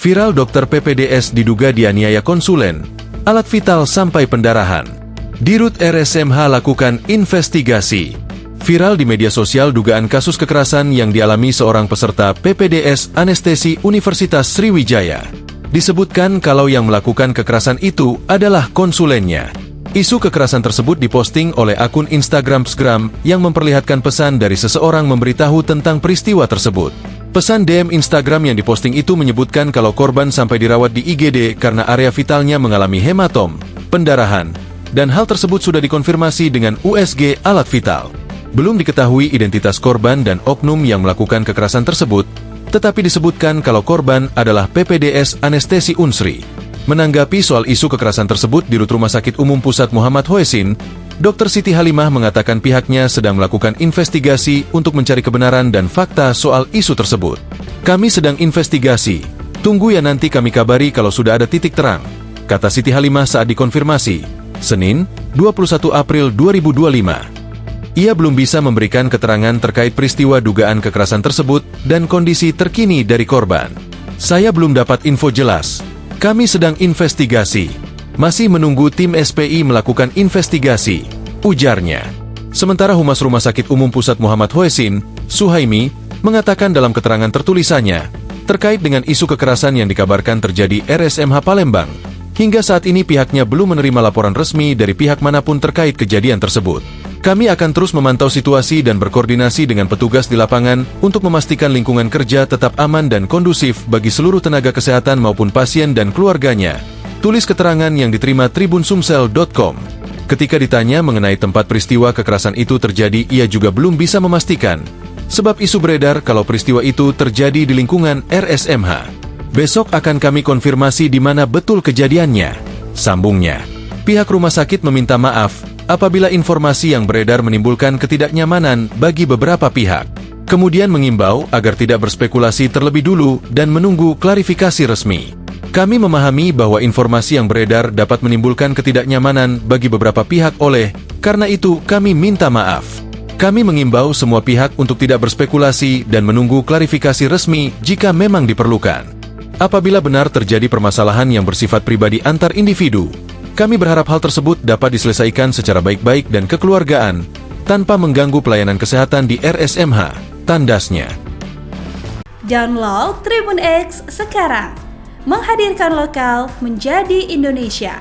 Viral dokter PPDS diduga dianiaya konsulen, alat vital sampai pendarahan. Dirut RSMH lakukan investigasi. Viral di media sosial dugaan kasus kekerasan yang dialami seorang peserta PPDS Anestesi Universitas Sriwijaya. Disebutkan kalau yang melakukan kekerasan itu adalah konsulennya. Isu kekerasan tersebut diposting oleh akun Instagram Sgram yang memperlihatkan pesan dari seseorang memberitahu tentang peristiwa tersebut. Pesan DM Instagram yang diposting itu menyebutkan kalau korban sampai dirawat di IGD karena area vitalnya mengalami hematom, pendarahan, dan hal tersebut sudah dikonfirmasi dengan USG alat vital. Belum diketahui identitas korban dan oknum yang melakukan kekerasan tersebut, tetapi disebutkan kalau korban adalah PPDS Anestesi Unsri. Menanggapi soal isu kekerasan tersebut di Rut Rumah Sakit Umum Pusat Muhammad Hoesin, Dr. Siti Halimah mengatakan pihaknya sedang melakukan investigasi untuk mencari kebenaran dan fakta soal isu tersebut. Kami sedang investigasi, tunggu ya nanti kami kabari kalau sudah ada titik terang, kata Siti Halimah saat dikonfirmasi, Senin, 21 April 2025. Ia belum bisa memberikan keterangan terkait peristiwa dugaan kekerasan tersebut dan kondisi terkini dari korban. Saya belum dapat info jelas. Kami sedang investigasi. Masih menunggu tim SPI melakukan investigasi, ujarnya. Sementara Humas Rumah Sakit Umum Pusat Muhammad Hoesin, Suhaimi, mengatakan dalam keterangan tertulisannya, terkait dengan isu kekerasan yang dikabarkan terjadi RSMH Palembang, hingga saat ini pihaknya belum menerima laporan resmi dari pihak manapun terkait kejadian tersebut. Kami akan terus memantau situasi dan berkoordinasi dengan petugas di lapangan untuk memastikan lingkungan kerja tetap aman dan kondusif bagi seluruh tenaga kesehatan maupun pasien dan keluarganya. Tulis keterangan yang diterima tribunsumsel.com. Ketika ditanya mengenai tempat peristiwa kekerasan itu terjadi, ia juga belum bisa memastikan. Sebab isu beredar kalau peristiwa itu terjadi di lingkungan RSMH. Besok akan kami konfirmasi di mana betul kejadiannya, sambungnya. Pihak rumah sakit meminta maaf apabila informasi yang beredar menimbulkan ketidaknyamanan bagi beberapa pihak. Kemudian mengimbau agar tidak berspekulasi terlebih dulu dan menunggu klarifikasi resmi. Kami memahami bahwa informasi yang beredar dapat menimbulkan ketidaknyamanan bagi beberapa pihak karena itu kami minta maaf. Kami mengimbau semua pihak untuk tidak berspekulasi dan menunggu klarifikasi resmi jika memang diperlukan. Apabila benar terjadi permasalahan yang bersifat pribadi antar individu, kami berharap hal tersebut dapat diselesaikan secara baik-baik dan kekeluargaan, tanpa mengganggu pelayanan kesehatan di RSMH, tandasnya. Download Tribun X sekarang, menghadirkan lokal menjadi Indonesia.